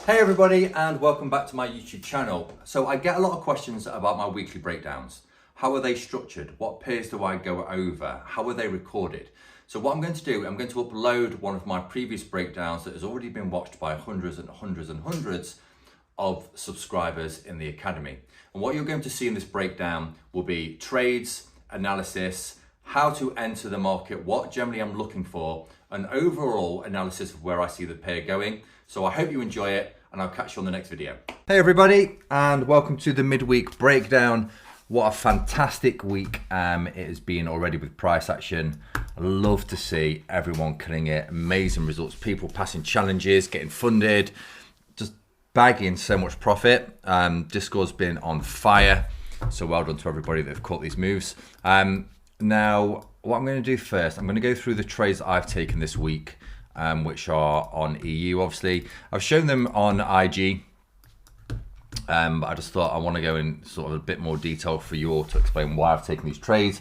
Hey everybody, and welcome back to my YouTube channel. So I get a lot of questions about my weekly breakdowns. How are they structured? What pairs do I go over? How are they recorded? So what I'm going to do, I'm going to upload one of my previous breakdowns that has already been watched by hundreds and hundreds and hundreds of subscribers in the Academy. And what you're going to see in this breakdown will be trades, analysis, how to enter the market, what generally I'm looking for, an overall analysis of where I see the pair going. So I hope you enjoy it, and I'll catch you on the next video. Hey everybody, and welcome to the midweek breakdown. What a fantastic week it has been already with price action. I love to see everyone killing it. Amazing results, people passing challenges, getting funded, just bagging so much profit. Discord's been on fire, so well done to everybody that have caught these moves. Now, what I'm going to do first, I'm going to go through the trades that I've taken this week, which are on EU, obviously. I've shown them on IG, but I just thought I want to go in sort of a bit more detail for you all to explain why I've taken these trades.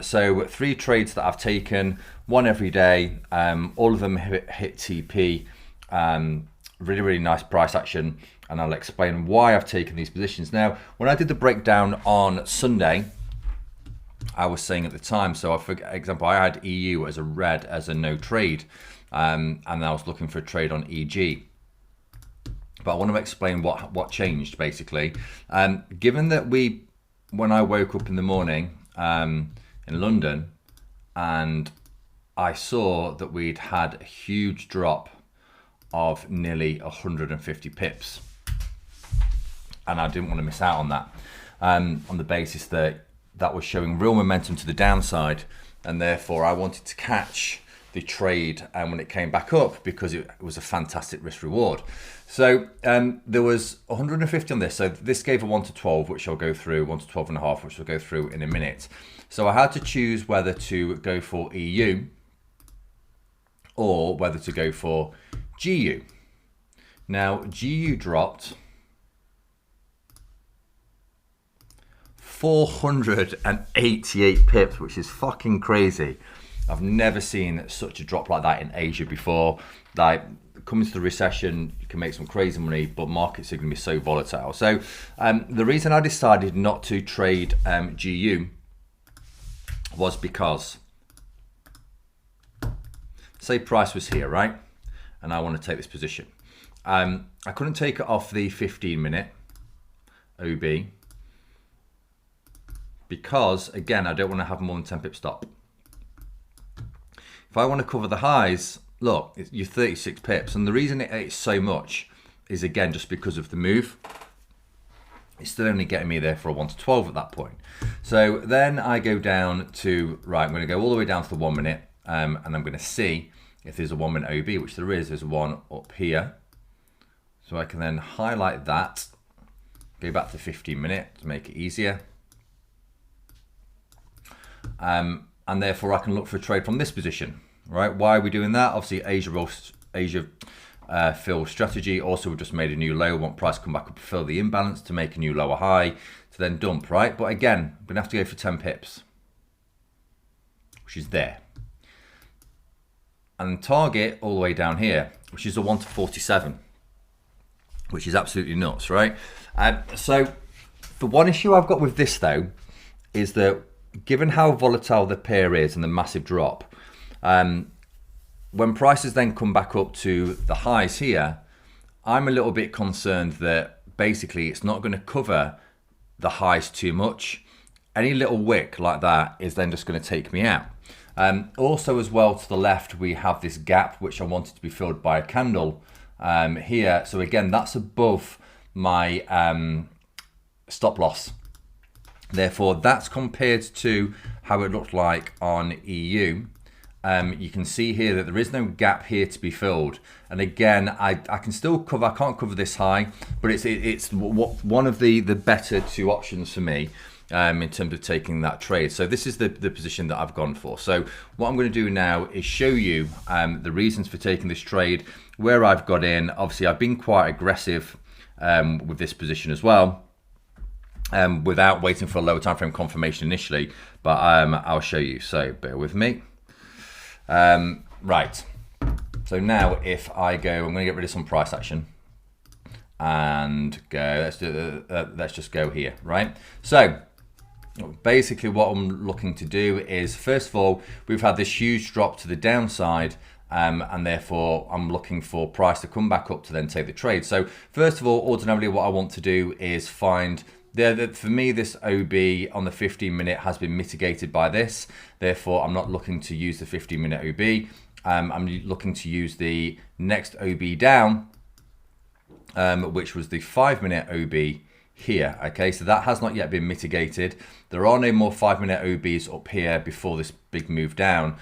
So 3 trades that I've taken, one every day, all of them hit TP, really, really nice price action, and I'll explain why I've taken these positions. Now, when I did the breakdown on Sunday, I was saying at the time, so for example, I had EU as a red, as a no trade, and I was looking for a trade on EG. But I want to explain what changed, basically. Given that when I woke up in the morning in London, and I saw that we'd had a huge drop of nearly 150 pips, and I didn't want to miss out on that, on the basis that was showing real momentum to the downside, and therefore I wanted to catch the trade when it came back up, because it was a fantastic risk reward. So there was 150 on this, so this gave a 1 to 12, which I'll go through, 1 to 12 and a half, which we'll go through in a minute. So I had to choose whether to go for EU or whether to go for GU. Now GU dropped 488 pips, which is fucking crazy. I've never seen such a drop like that in Asia before. Like, coming to the recession, you can make some crazy money, but markets are going to be so volatile. So the reason I decided not to trade GU was because, say price was here, right? And I want to take this position. I couldn't take it off the 15-minute OB, because again, I don't want to have more than 10 pip stop. If I want to cover the highs, look, you're 36 pips, and the reason it's so much is again just because of the move. It's still only getting me there for a 1 to 12 at that point. So then I go down to, right, I'm going to go all the way down to the 1 minute, and I'm going to see if there's a 1 minute OB, which there is. There's one up here, so I can then highlight that, go back to 15 minute to make it easier. And therefore I can look for a trade from this position, right? Why are we doing that? Obviously Asia fill strategy. Also, we've just made a new low, want price to come back up, fill the imbalance to make a new lower high, to then dump, right? But again, I'm gonna have to go for 10 pips, which is there. And target all the way down here, which is a 1 to 47, which is absolutely nuts, right? So the one issue I've got with this though, is that given how volatile the pair is and the massive drop, when prices then come back up to the highs here, I'm a little bit concerned that basically it's not going to cover the highs too much. Any little wick like that is then just going to take me out. Also as well, to the left we have this gap which I wanted to be filled by a candle here. So again, that's above my stop loss. Therefore, that's compared to how it looked like on EU. You can see here that there is no gap here to be filled. And again, I can still cover, I can't cover this high, but it's one of the better 2 options for me in terms of taking that trade. So this is the position that I've gone for. So what I'm going to do now is show you the reasons for taking this trade, where I've got in. Obviously, I've been quite aggressive with this position as well. Without waiting for a lower time frame confirmation initially, but I'll show you, so bear with me. Right, so now if I go, I'm going to get rid of some price action. and go. Let's just go here, right? So basically what I'm looking to do is, first of all, we've had this huge drop to the downside, and therefore I'm looking for price to come back up to then take the trade. So first of all, ordinarily what I want to do is find for me, this OB on the 15-minute has been mitigated by this. Therefore, I'm not looking to use the 15-minute OB. I'm looking to use the next OB down, which was the 5-minute OB here. Okay, so that has not yet been mitigated. There are no more 5-minute OBs up here before this big move down.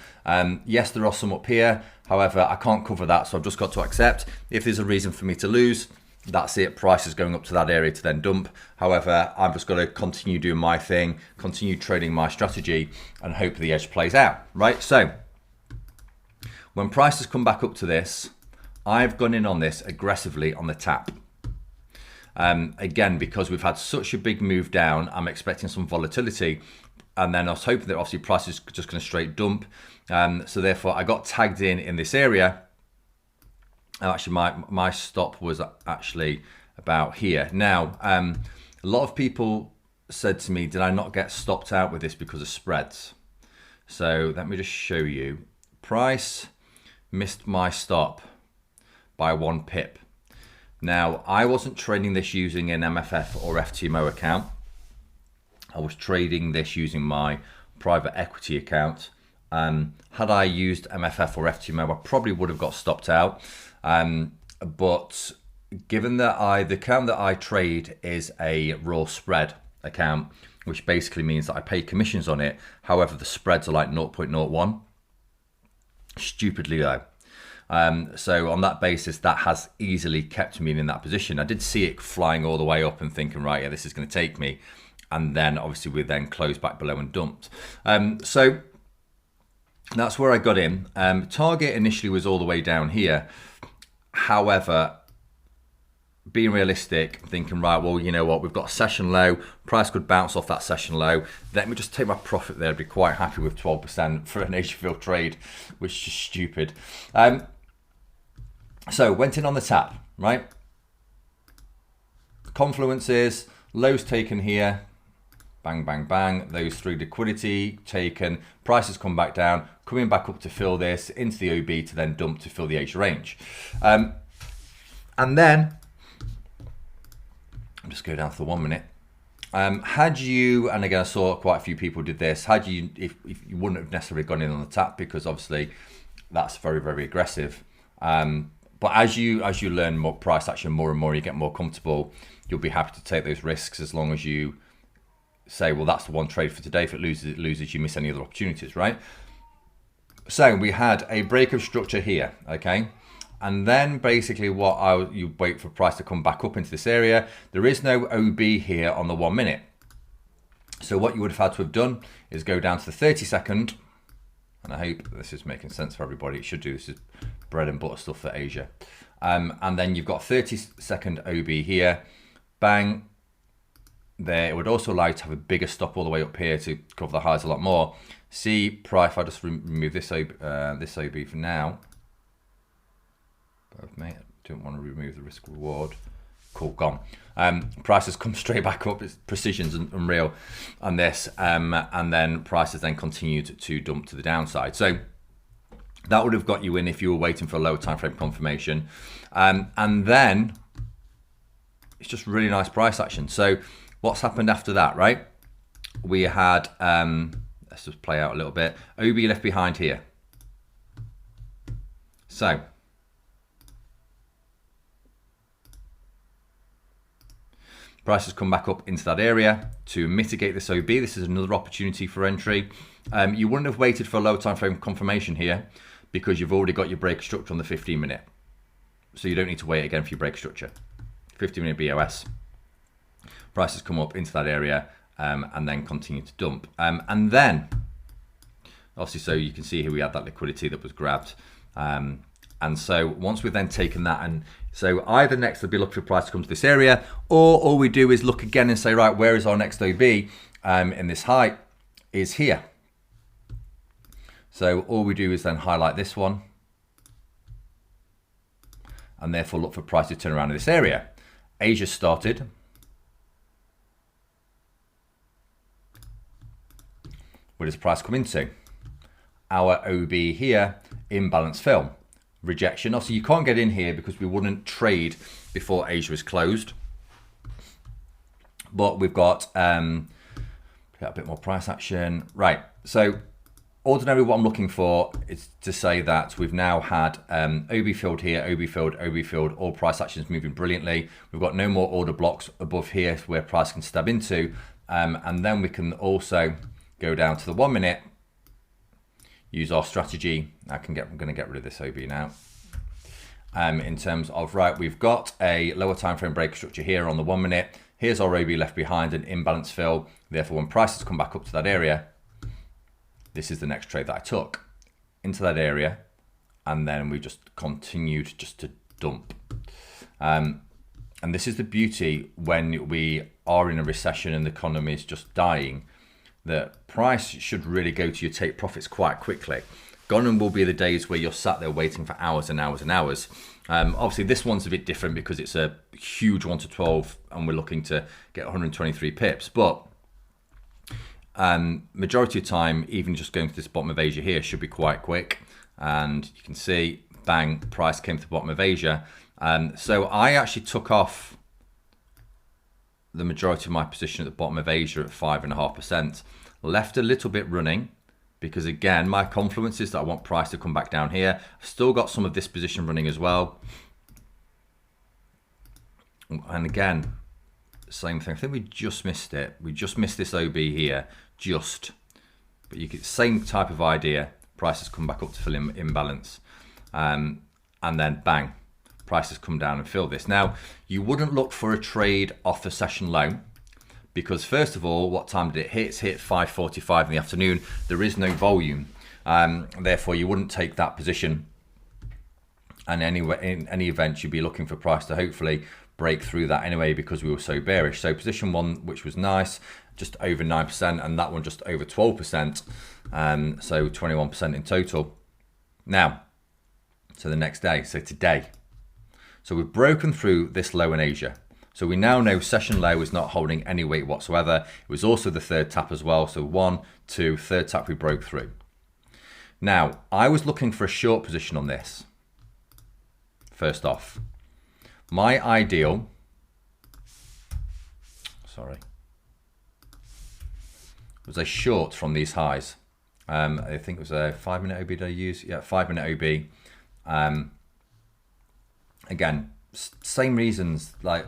Yes, there are some up here. However, I can't cover that, so I've just got to accept. If there's a reason for me to lose, that's it. Price is going up to that area to then dump. However, I'm just going to continue doing my thing, continue trading my strategy, and hope the edge plays out, right? So when prices come back up to this, I've gone in on this aggressively on the tap. Again, because we've had such a big move down, I'm expecting some volatility. And then I was hoping that obviously price is just going to straight dump. So therefore I got tagged in this area. Actually, my stop was actually about here. Now, a lot of people said to me, did I not get stopped out with this because of spreads? So let me just show you. Price missed my stop by 1 pip. Now, I wasn't trading this using an MFF or FTMO account. I was trading this using my private equity account. Had I used MFF or FTMO, I probably would have got stopped out. But given that the account that I trade is a raw spread account, which basically means that I pay commissions on it. However, the spreads are like 0.01, stupidly low. So on that basis, that has easily kept me in that position. I did see it flying all the way up and thinking, right, yeah, this is going to take me. And then obviously we then closed back below and dumped. So that's where I got in. Target initially was all the way down here. However, being realistic, thinking, right, well, you know what, we've got a session low, price could bounce off that session low. Let me just take my profit there. I'd be quite happy with 12% for an Asia-Fill trade, which is just stupid. So went in on the tap, right? Confluences, lows taken here. Bang, bang, bang. Those three, liquidity taken. Prices come back down, coming back up to fill this, into the OB to then dump to fill the Asia range. And then, I'll just go down for the 1 minute. Had you, and again, I saw quite a few people did this, had you, if you wouldn't have necessarily gone in on the tap, because obviously that's very, very aggressive. But as you learn more price action more and more, you get more comfortable, you'll be happy to take those risks as long as you say, well, that's the one trade for today. If it loses, you miss any other opportunities, right? So we had a break of structure here, okay? And then basically you wait for price to come back up into this area. There is no OB here on the 1 minute. So what you would have had to have done is go down to the 30-second, and I hope this is making sense for everybody. It should do. This is bread and butter stuff for Asia. And then you've got 30-second OB here, bang. There, it would also allow you to have a bigger stop all the way up here to cover the highs a lot more. See price, if I just remove this OB for now. Both, mate, I don't want to remove the risk reward. Cool, gone. Prices come straight back up. It's precision's unreal on this, and then prices then continued to dump to the downside. So that would have got you in if you were waiting for a lower time frame confirmation, and then it's just really nice price action. So what's happened after that, right? We had, let's just play out a little bit. OB left behind here. So prices come back up into that area to mitigate this OB. This is another opportunity for entry. You wouldn't have waited for a low time frame confirmation here because you've already got your break structure on the 15-minute. So you don't need to wait again for your break structure. 15-minute BOS. Prices come up into that area and then continue to dump. And then, obviously, so you can see here we had that liquidity that was grabbed. And so once we've then taken that, and so either next we'll be looking for price to come to this area, or all we do is look again and say, right, where is our next OB in this height? Is here. So all we do is then highlight this one, and therefore look for price to turn around in this area. Asia started. Where does price come into? Our OB here, imbalance fill. Rejection. Also, you can't get in here because we wouldn't trade before Asia is closed. But we've got a bit more price action. Right, so ordinarily what I'm looking for is to say that we've now had OB filled here, OB filled, all price actions moving brilliantly. We've got no more order blocks above here where price can stab into. And then we can also go down to the 1 minute, use our strategy. I'm going to get rid of this OB now. In terms of, right, we've got a lower time frame break structure here on the 1 minute. Here's our OB left behind, an imbalance fill. Therefore, when prices come back up to that area, this is the next trade that I took into that area. And then we just continued just to dump. And this is the beauty when we are in a recession and the economy is just dying, that price should really go to your take profits quite quickly. Gone will be the days where you're sat there waiting for hours and hours and hours. Obviously, this one's a bit different because it's a huge 1 to 12 and we're looking to get 123 pips. But majority of time, even just going to this bottom of Asia here should be quite quick. And you can see, bang, price came to the bottom of Asia. So I actually took off the majority of my position at the bottom of Asia at 5.5%. Left a little bit running because, again, my confluence is that I want price to come back down here. I've still got some of this position running as well. And again, same thing. I think we just missed it. We just missed this OB here, just. But you get the same type of idea. Prices come back up to fill in imbalance. And then bang, prices come down and fill this. Now, you wouldn't look for a trade off the session low because, first of all, what time did it hit? It's hit 5:45 in the afternoon. There is no volume. Therefore, you wouldn't take that position. And anyway, in any event, you'd be looking for price to hopefully break through that anyway because we were so bearish. So position one, which was nice, just over 9%, and that one just over 12%. So 21% in total. Now, so the next day, so today. So we've broken through this low in Asia. So we now know session low is not holding any weight whatsoever. It was also the third tap as well. So 1, 2, third tap we broke through. Now, I was looking for a short position on this. First off, my ideal, was a short from these highs. I think it was a 5 minute OB did I use? Yeah, 5 minute OB. Again, same reasons, like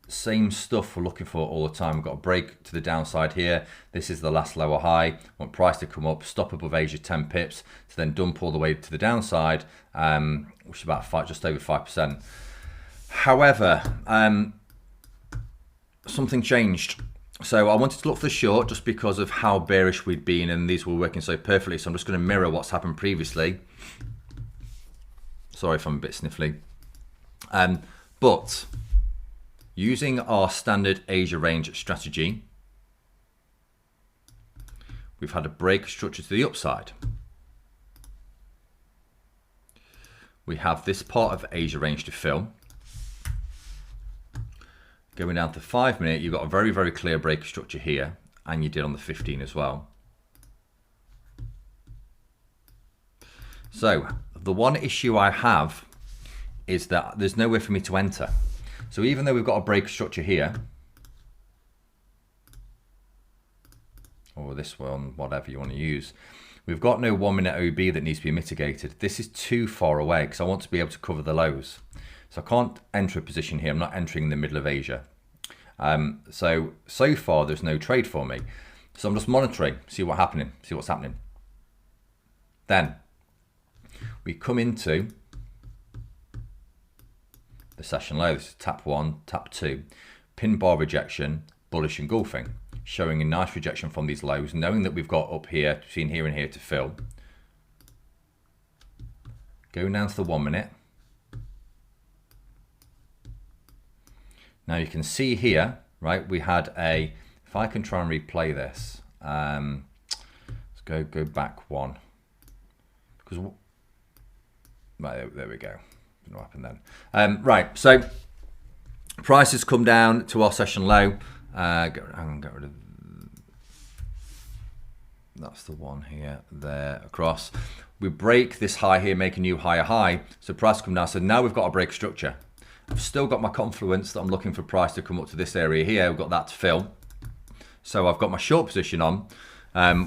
same stuff we're looking for all the time. We've got a break to the downside here. This is the last lower high. Want price to come up, stop above Asia 10 pips, to then dump all the way to the downside, which is about just over 5%. However, something changed. So I wanted to look for the short just because of how bearish we'd been, and these were working so perfectly. So I'm just going to mirror what's happened previously. Sorry if I'm a bit sniffly. But using our standard Asia range strategy, we've had a break structure to the upside. We have this part of Asia range to fill. Going down to 5 minute, you've got a very, very clear break structure here, and you did on the 15 as well. So the one issue I have is that there's nowhere for me to enter. So even though we've got a break structure here, or this one, whatever you want to use, we've got no 1 minute OB that needs to be mitigated. This is too far away because I want to be able to cover the lows. So I can't enter a position here. I'm not entering in the middle of Asia. So far there's no trade for me. So I'm just monitoring, see what's happening. Then we come into the session low. This is tap 1, tap 2, pin bar rejection, bullish engulfing, showing a nice rejection from these lows, knowing that we've got up here, between here and here to fill. Going down to the 1 minute. Now you can see here, right, we had a, if I can try and replay this, let's go back one. Because, right, there we go. What happened then? Right, so Prices come down to our session low. Get rid of, that's the one here, there, across. We break this high here, make a new higher high. So price come down. So now we've got to break structure. I've still got my confluence that I'm looking for price to come up to this area here. We've got that to fill. So I've got my short position on,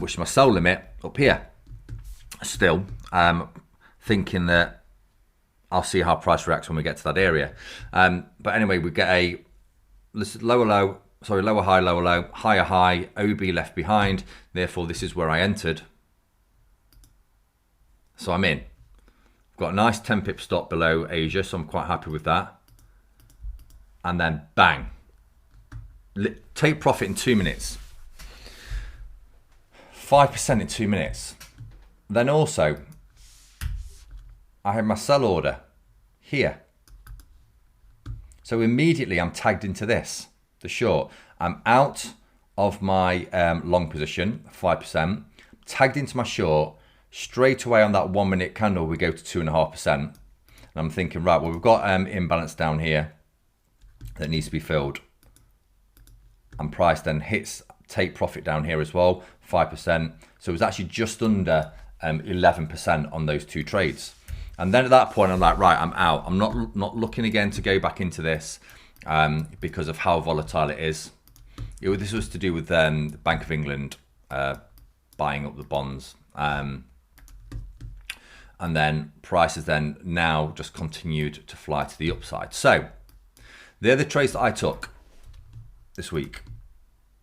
which is my sell limit up here. Still, thinking that I'll see how price reacts when we get to that area. But anyway, we get a lower low, sorry, lower high, lower low, higher high, OB left behind. Therefore, this is where I entered. So I'm in. I've got a nice 10 pip stop below Asia, so I'm quite happy with that. And then bang. Take profit in 2 minutes. 5% in 2 minutes. Then also, I have my sell order here. So immediately I'm tagged into this, the short. I'm out of my long position, 5%, tagged into my short. Straight away on that 1 minute candle, we go to 2.5%. And I'm thinking, right, well, we've got imbalance down here that needs to be filled. And price then hits take profit down here as well, 5%. So it was actually just under 11% on those two trades. And then at that point, I'm like, right, I'm out. I'm not looking again to go back into this because of how volatile it is. This was to do with the Bank of England buying up the bonds. And then prices then now just continued to fly to the upside. So they're the trades that I took this week.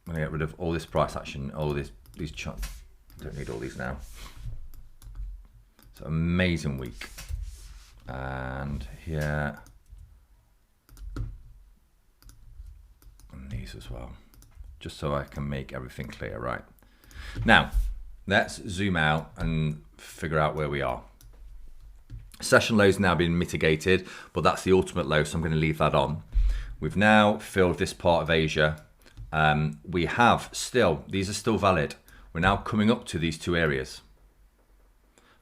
I'm gonna get rid of all this price action, all these charts. Don't need all these now. It's an amazing week. And here, and these as well, just so I can make everything clear, right? Now, let's zoom out and figure out where we are. Session low's now been mitigated, but that's the ultimate low, so I'm going to leave that on. We've now filled this part of Asia. We have still, these are still valid. We're now coming up to these two areas.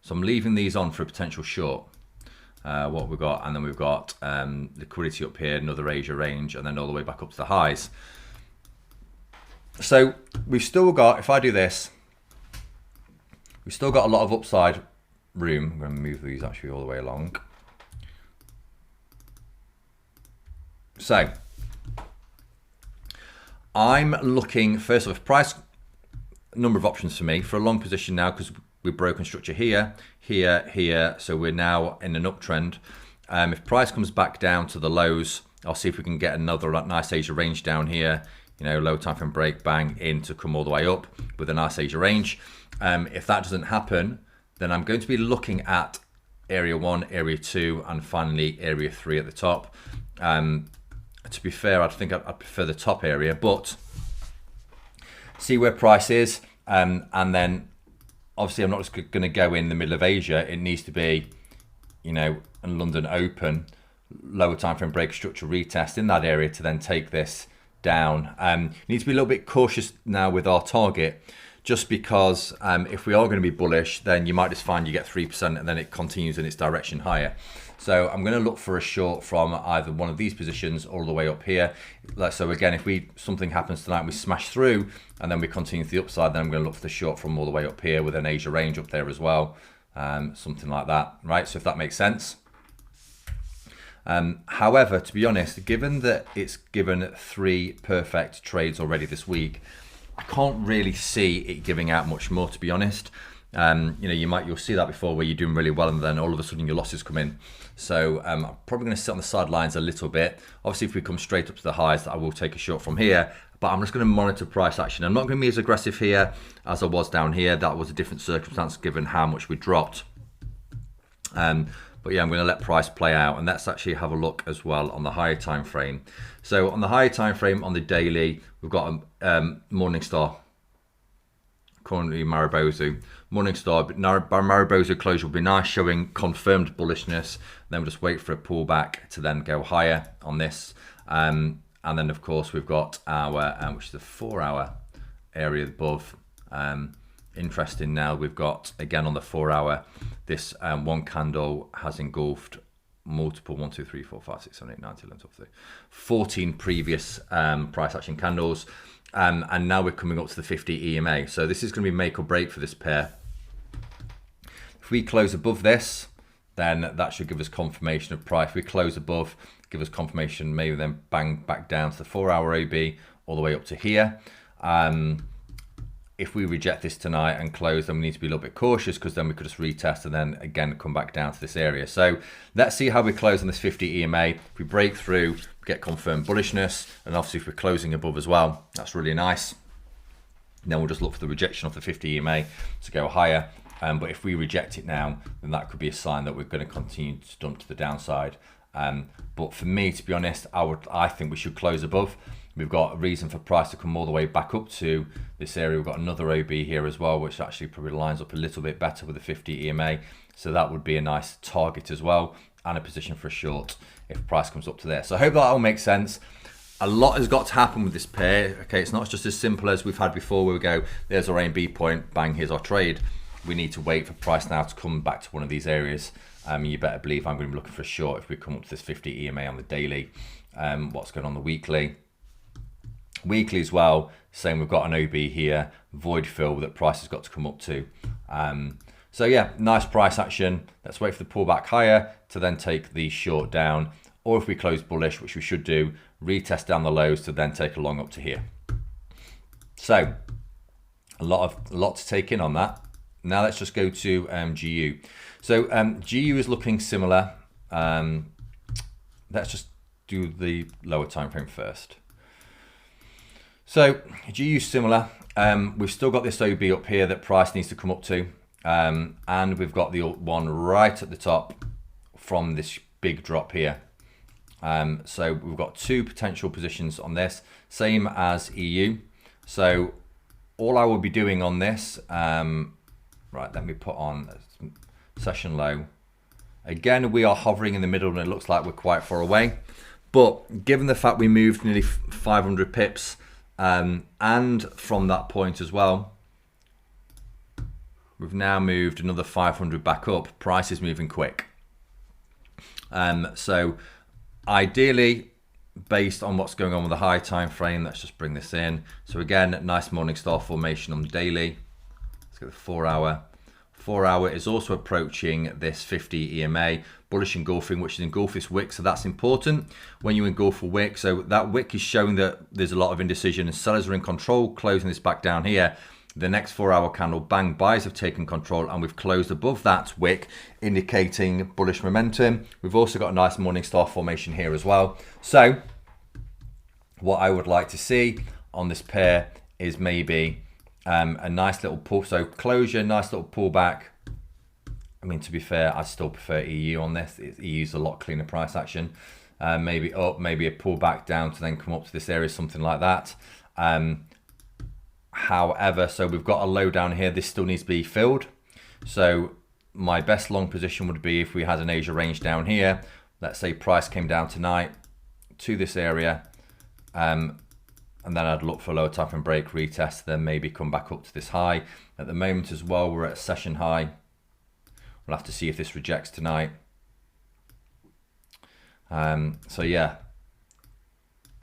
So I'm leaving these on for a potential short. What we've got, and then we've got liquidity up here, another Asia range, and then all the way back up to the highs. So we've still got, if I do this, we've still got a lot of upside room. I'm going to move these actually all the way along. So I'm looking, first off, price, number of options for me for a long position now, because we've broken structure here, here, here. So we're now in an uptrend. If price comes back down to the lows, I'll see if we can get another nice Asia range down here. You know, low time frame break, bang, in to come all the way up with a nice Asia range. If that doesn't happen, then I'm going to be looking at area 1, area 2, and finally area 3 at the top. To be fair, I think I'd prefer the top area, but see where price is, and then obviously I'm not just going to go in the middle of Asia. It needs to be, you know, in London open, lower time frame break, structure retest in that area to then take this down. You need to be a little bit cautious now with our target, just because if we are going to be bullish, then you might just find you get 3% and then it continues in its direction higher. So I'm going to look for a short from either one of these positions all the way up here. So again, if something happens tonight, we smash through and then we continue to the upside, then I'm going to look for the short from all the way up here with an Asia range up there as well. Something like that, right? So if that makes sense. However, to be honest, given that it's given 3 perfect trades already this week, I can't really see it giving out much more, to be honest. You know, you'll see that before where you're doing really well and then all of a sudden your losses come in. So I'm probably going to sit on the sidelines a little bit. Obviously, if we come straight up to the highs, I will take a short from here, but I'm just going to monitor price action. I'm not going to be as aggressive here as I was down here. That was a different circumstance given how much we dropped. But yeah, I'm going to let price play out, and let's actually have a look as well on the higher time frame. So on the higher time frame, on the daily, we've got Morningstar, currently Marubozu. Morningstar, but Marubozu closure will be nice, showing confirmed bullishness. Then we'll just wait for a pullback to then go higher on this. And then of course we've got our, which is the 4-hour area above. Interesting now, we've got, again on the 4-hour, this one candle has engulfed multiple 1, 2, 3, 4, 5, 6, 7, 8, 9, 10, 11, 12, 13, 14 previous price action candles. And now we're coming up to the 50 EMA. So this is going to be make or break for this pair. If we close above this, then that should give us confirmation of price. If we close above, give us confirmation, maybe then bang back down to the 4-hour OB all the way up to here. If we reject this tonight and close, then we need to be a little bit cautious, because then we could just retest and then again come back down to this area. So let's see how we close on this 50 EMA. If we break through, get confirmed bullishness, and obviously if we're closing above as well, that's really nice. And then we'll just look for the rejection of the 50 EMA to go higher. But if we reject it now, then that could be a sign that we're going to continue to dump to the downside. But for me, to be honest, I think we should close above. We've got a reason for price to come all the way back up to this area. We've got another OB here as well, which actually probably lines up a little bit better with the 50 EMA. So that would be a nice target as well, and a position for a short if price comes up to there. So I hope that all makes sense. A lot has got to happen with this pair. Okay, it's not just as simple as we've had before, where we go, there's our A and B point, bang, here's our trade. We need to wait for price now to come back to one of these areas. You better believe I'm going to be looking for a short if we come up to this 50 EMA on the daily. What's going on the weekly? Weekly as well, same, we've got an OB here, void fill that price has got to come up to. So yeah, nice price action. Let's wait for the pullback higher to then take the short down. Or if we close bullish, which we should do, retest down the lows to then take a long up to here. So a lot to take in on that. Now let's just go to GU. So GU is looking similar. Let's just do the lower time frame first. So GU is similar. We've still got this OB up here that price needs to come up to. And we've got the one right at the top from this big drop here. So we've got two potential positions on this, same as EU. So all I will be doing on this, right, let me put on session low. Again, we are hovering in the middle and it looks like we're quite far away. But given the fact we moved nearly 500 pips, and from that point as well, we've now moved another 500 back up. Price is moving quick. So ideally, based on what's going on with the high time frame, let's just bring this in. So again, nice morning star formation on the daily. Let's get the 4-hour. 4-hour is also approaching this 50 EMA, bullish engulfing, which is engulf this wick. So that's important when you engulf a wick. So that wick is showing that there's a lot of indecision and sellers are in control, closing this back down here. The next 4-hour candle, bang, buyers have taken control and we've closed above that wick, indicating bullish momentum. We've also got a nice morning star formation here as well. So what I would like to see on this pair is maybe a nice little pull. So closure, nice little pullback. I mean, to be fair, I still prefer EU on this. EU's a lot cleaner price action. Maybe up, maybe a pullback down to then come up to this area, something like that. However, so we've got a low down here. This still needs to be filled. So my best long position would be if we had an Asia range down here. Let's say price came down tonight to this area. And then I'd look for a lower time frame break, retest, then maybe come back up to this high. At the moment as well, we're at a session high. We'll have to see if this rejects tonight. So yeah,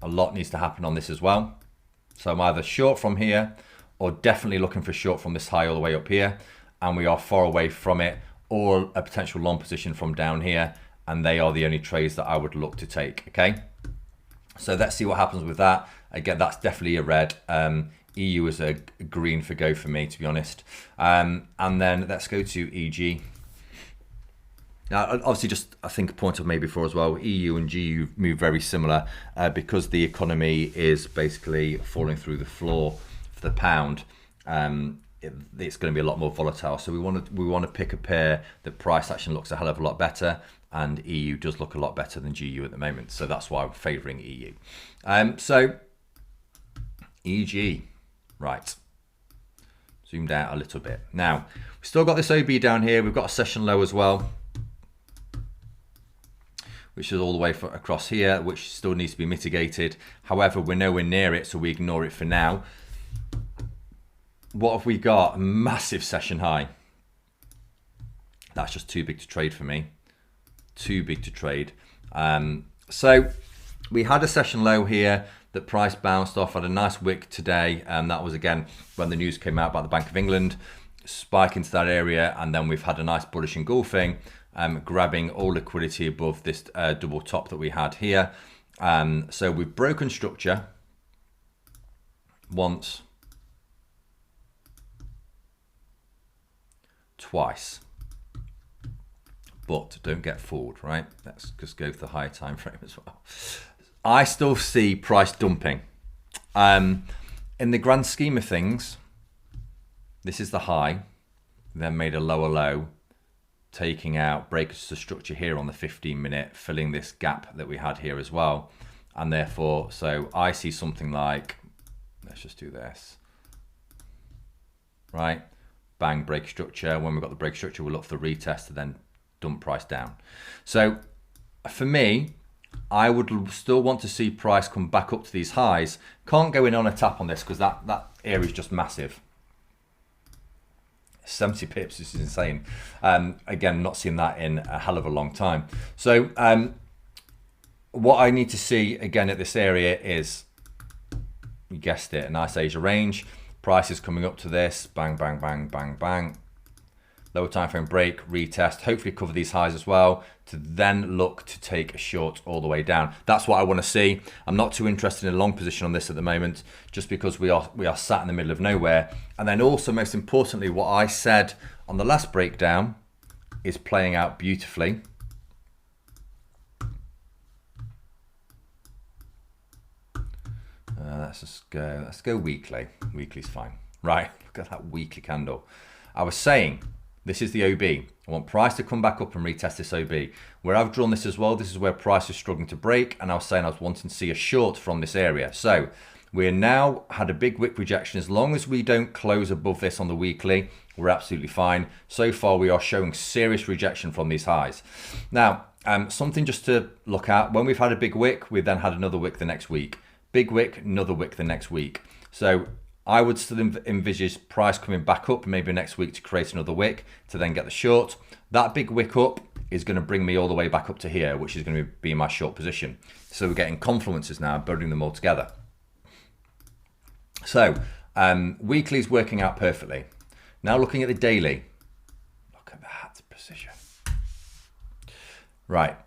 a lot needs to happen on this as well. So I'm either short from here or definitely looking for short from this high all the way up here. And we are far away from it, or a potential long position from down here. And they are the only trades that I would look to take, okay? So let's see what happens with that. Again, that's definitely a red. EU is a green for go for me, to be honest. And then let's go to EG. Now, obviously, just I think a point I've made before as well, EU and GU move very similar because the economy is basically falling through the floor for the pound. It's going to be a lot more volatile. So we want to pick a pair that price action looks a hell of a lot better, and EU does look a lot better than GU at the moment. So that's why I'm favouring EU. So EG, right. Zoomed out a little bit. Now, we've still got this OB down here. We've got a session low as well, which is all the way across here, which still needs to be mitigated. However, we're nowhere near it, so we ignore it for now. What have we got? A massive session high. That's just too big to trade for me. too big to trade. So we had a session low here that price bounced off, had a nice wick today, and that was again when the news came out about the Bank of England, spike into that area, and then we've had a nice bullish engulfing, grabbing all liquidity above this double top that we had here. So we've broken structure once, twice, but don't get fooled, right? Let's just go for the higher time frame as well. I still see price dumping. In the grand scheme of things, this is the high, then made a lower low, taking out breakage to structure here on the 15-minute, filling this gap that we had here as well. And therefore, so I see something like, let's just do this, right? Bang, break structure. When we've got the break structure, we'll look for the retest to then dump price down. So for me, I would still want to see price come back up to these highs. Can't go in on a tap on this because that area is just massive. 70 pips, this is insane. Again, not seen that in a hell of a long time. So what I need to see again at this area is, you guessed it, a nice Asia range. Price is coming up to this, bang, bang, bang, bang, bang. Lower time frame break, retest, hopefully cover these highs as well, to then look to take a short all the way down. That's what I want to see. I'm not too interested in a long position on this at the moment, just because we are sat in the middle of nowhere. And then also, most importantly, what I said on the last breakdown is playing out beautifully. Let's go weekly. Weekly's fine. Right, look at that weekly candle. I was saying, this is the OB. I want price to come back up and retest this OB. Where I've drawn this as well, this is where price is struggling to break, and I was saying I was wanting to see a short from this area. So we're now had a big wick rejection. As long as we don't close above this on the weekly, we're absolutely fine. So far, we are showing serious rejection from these highs. Now, something just to look at, when we've had a big wick, we've then had another wick the next week. Big wick, another wick the next week. So I would still envisage price coming back up maybe next week to create another wick to then get the short. That big wick up is going to bring me all the way back up to here, which is going to be my short position. So we're getting confluences now, building them all together. So weekly is working out perfectly. Now looking at the daily. Look at that precision. Right.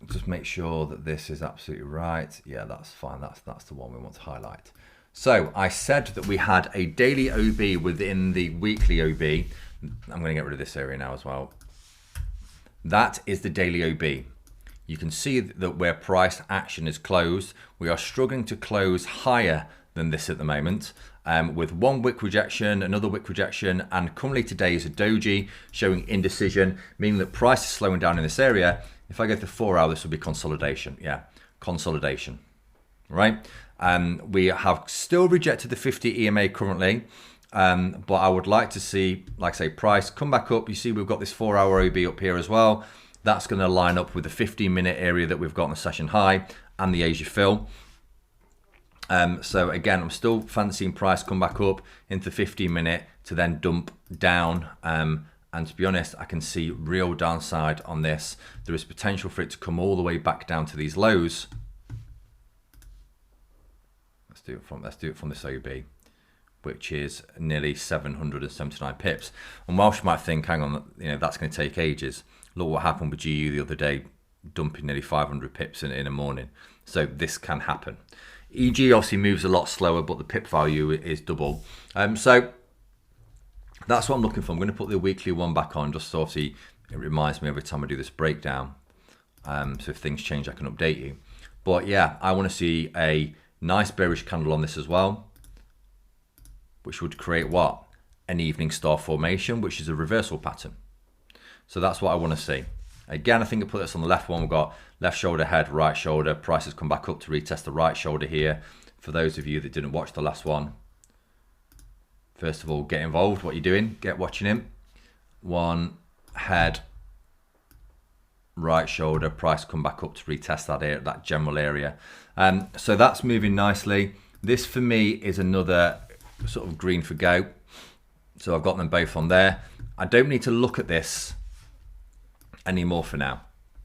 Just make sure that this is absolutely right. Yeah, that's fine. That's the one we want to highlight. So I said that we had a daily OB within the weekly OB. I'm going to get rid of this area now as well. That is the daily OB. You can see that where price action is closed, we are struggling to close higher than this at the moment, with one wick rejection, another wick rejection, and currently today is a doji showing indecision, meaning that price is slowing down in this area. If I go to 4 hour, this will be consolidation. Yeah, consolidation, right? We have still rejected the 50 EMA currently, but I would like to see, like I say, price come back up. You see we've got this 4 hour OB up here as well. That's going to line up with the 15-minute area that we've got on the session high and the Asia fill. So again, I'm still fancying price come back up into 15-minute to then dump down. And to be honest, I can see real downside on this. There is potential for it to come all the way back down to these lows. Let's do it from this OB, which is nearly 779 pips. And whilst you might think, hang on, that's going to take ages. Look what happened with GU the other day, dumping nearly 500 pips in a morning. So this can happen. EG obviously moves a lot slower, but the pip value is double. So that's what I'm looking for. I'm going to put the weekly one back on, just so obviously it reminds me every time I do this breakdown. So if things change, I can update you. But yeah, I want to see a nice bearish candle on this as well, which would create what? An evening star formation, which is a reversal pattern. So that's what I want to see. Again, I think I put this on the left one. We've got left shoulder, head, right shoulder. Price has come back up to retest the right shoulder here. For those of you that didn't watch the last one, first of all, get involved. What you're doing, get watching him. One, head, right shoulder. Price come back up to retest that area, that general area. So that's moving nicely. This for me is another sort of green for go. So I've got them both on there. I don't need to look at this anymore for now.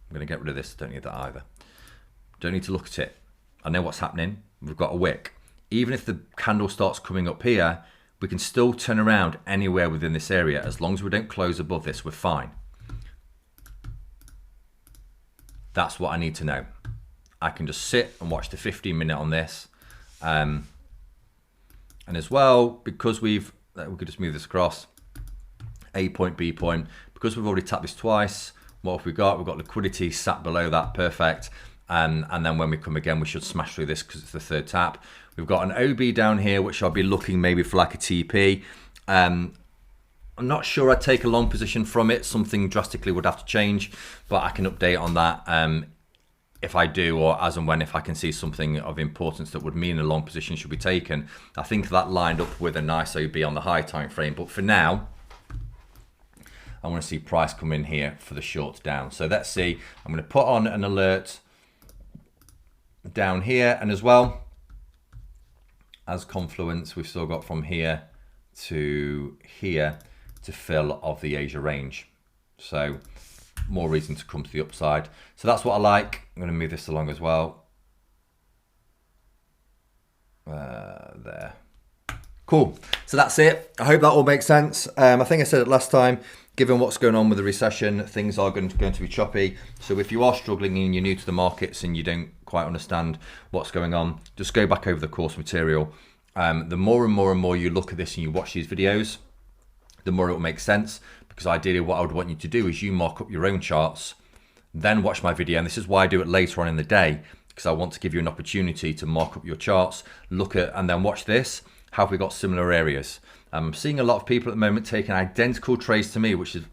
I'm going to get rid of this. Don't need that either. Don't need to look at it. I know what's happening. We've got a wick. Even if the candle starts coming up here, we can still turn around anywhere within this area. As long as we don't close above this, we're fine. That's what I need to know. I can just sit and watch the 15-minute on this. And as well, because we could just move this across, A point, B point, because we've already tapped this twice, what have we got? We've got liquidity sat below that, perfect. And then when we come again, we should smash through this because it's the third tap. We've got an OB down here, which I'll be looking maybe for like a TP. I'm not sure I'd take a long position from it. Something drastically would have to change, but I can update on that if I do, or as and when, if I can see something of importance that would mean a long position should be taken. I think that lined up with a nice OB on the high time frame, but for now, I want to see price come in here for the short down. So let's see. I'm going to put on an alert down here, and as well as confluence, we've still got from here to here to fill of the Asia range. So more reason to come to the upside. So that's what I like. I'm going to move this along as well. There. Cool. So that's it. I hope that all makes sense. I think I said it last time, given what's going on with the recession, things are going to be choppy. So if you are struggling and you're new to the markets and you don't quite understand what's going on, just go back over the course material. The more and more you look at this and you watch these videos, the more it will make sense, because ideally what I would want you to do is you mark up your own charts, then watch my video. And this is why I do it later on in the day, because I want to give you an opportunity to mark up your charts, look at, and then watch this. How have we got similar areas? I'm seeing a lot of people at the moment taking identical trades to me, which is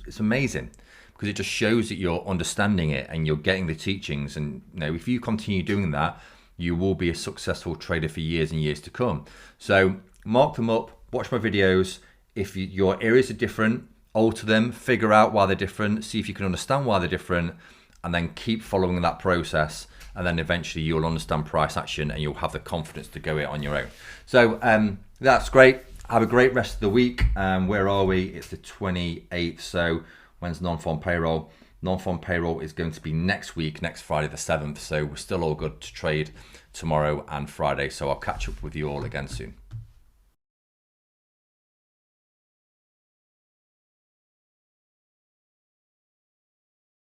it's amazing, because it just shows that you're understanding it and you're getting the teachings. And you know, if you continue doing that, you will be a successful trader for years and years to come. So mark them up, watch my videos. If your areas are different, alter them, figure out why they're different, see if you can understand why they're different, and then keep following that process. And then eventually you'll understand price action and you'll have the confidence to go it on your own. So that's great. Have a great rest of the week. Where are we? It's the 28th. So when's non-farm payroll? Non-farm payroll is going to be next week, next Friday the 7th. So we're still all good to trade tomorrow and Friday. So I'll catch up with you all again soon.